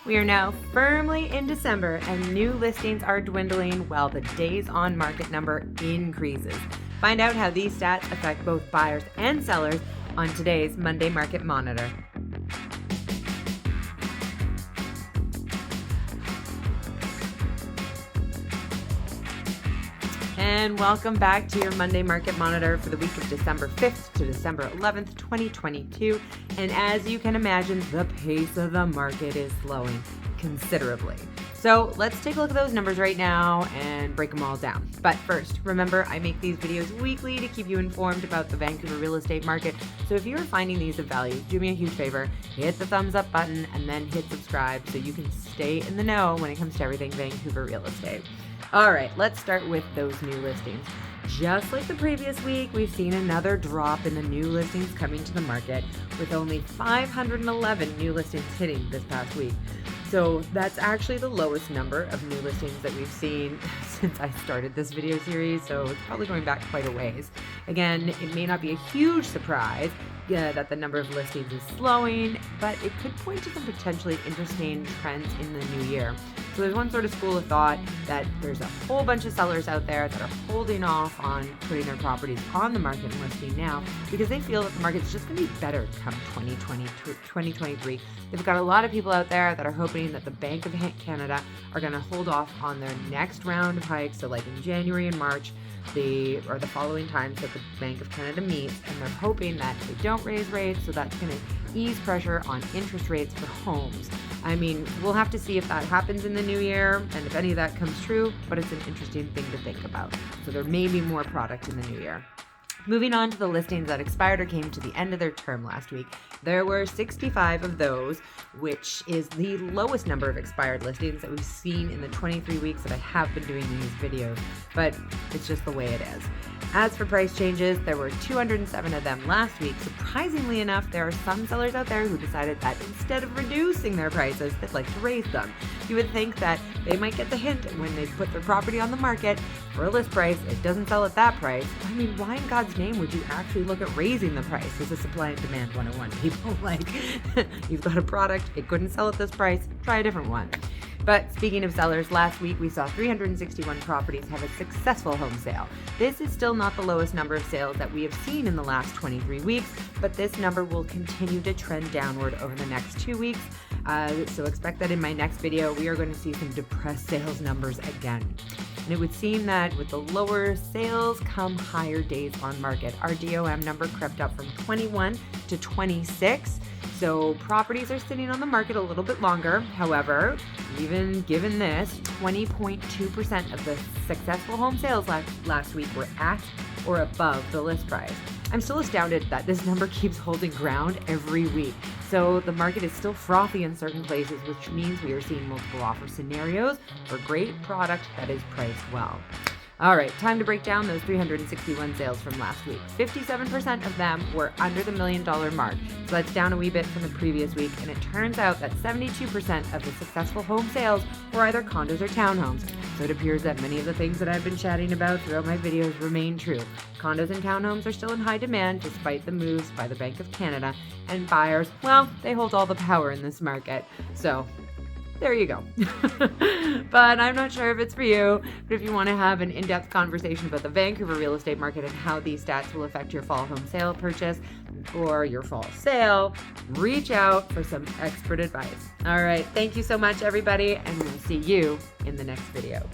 We are now firmly in December and new listings are dwindling while the days on market number increases. Find out how these stats affect both buyers and sellers on today's Monday Market Monitor. And welcome back to your Monday Market Monitor for the week of December 5th to December 11th, 2022. And as you can imagine, the pace of the market is slowing considerably. So let's take a look at those numbers right now and break them all down. But first, remember, I make these videos weekly to keep you informed about the Vancouver real estate market. So if you're finding these of value, do me a huge favor, hit the thumbs up button and then hit subscribe so you can stay in the know when it comes to everything Vancouver real estate. All right, let's start with those new listings. Just like the previous week, we've seen another drop in the new listings coming to the market, with only 511 new listings hitting this past week. So that's actually the lowest number of new listings that we've seen since I started this video series, so it's probably going back quite a ways. Again, it may not be a huge surprise that the number of listings is slowing, but it could point to some potentially interesting trends in the new year. So there's one sort of school of thought that there's a whole bunch of sellers out there that are holding off on putting their properties on the market and listing now because they feel that the market's just going to be better come 2023. They've got a lot of people out there that are hoping that the Bank of Canada are going to hold off on their next round of hikes, so like in January and March, the following times that the Bank of Canada meets, and they're hoping that they don't raise rates, so that's going to ease pressure on interest rates for homes. I mean, we'll have to see if that happens in the new year and if any of that comes true, but it's an interesting thing to think about. So there may be more product in the new year. Moving on to the listings that expired or came to the end of their term last week, there were 65 of those, which is the lowest number of expired listings that we've seen in the 23 weeks that I have been doing these videos, but it's just the way it is. As for price changes, there were 207 of them last week. Surprisingly enough, there are some sellers out there who decided that instead of reducing their prices, they'd like to raise them. You would think that they might get the hint when they put their property on the market for a list price, it doesn't sell at that price. I mean, why in God's name would you actually look at raising the price? This is supply and demand 101. People like, you've got a product, it couldn't sell at this price, try a different one. But speaking of sellers, last week we saw 361 properties have a successful home sale. This is still not the lowest number of sales that we have seen in the last 23 weeks, but this number will continue to trend downward over the next 2 weeks. So expect that in my next video, we are going to see some depressed sales numbers again. And it would seem that with the lower sales come higher days on market. Our DOM number crept up from 21 to 26. So properties are sitting on the market a little bit longer. However, even given this, 20.2% of the successful home sales last week were at or above the list price. I'm still astounded that this number keeps holding ground every week. So the market is still frothy in certain places, which means we are seeing multiple offer scenarios for great product that is priced well. All right, time to break down those 361 sales from last week. 57% of them were under the $1 million mark, so that's down a wee bit from the previous week, and it turns out that 72% of the successful home sales were either condos or townhomes. So it appears that many of the things that I've been chatting about throughout my videos remain true. Condos and townhomes are still in high demand despite the moves by the Bank of Canada, and buyers, well, they hold all the power in this market. So there you go. But I'm not sure if it's for you. But if you want to have an in-depth conversation about the Vancouver real estate market and how these stats will affect your fall home sale purchase or your fall sale, reach out for some expert advice. All right. Thank you so much, everybody. And we'll see you in the next video.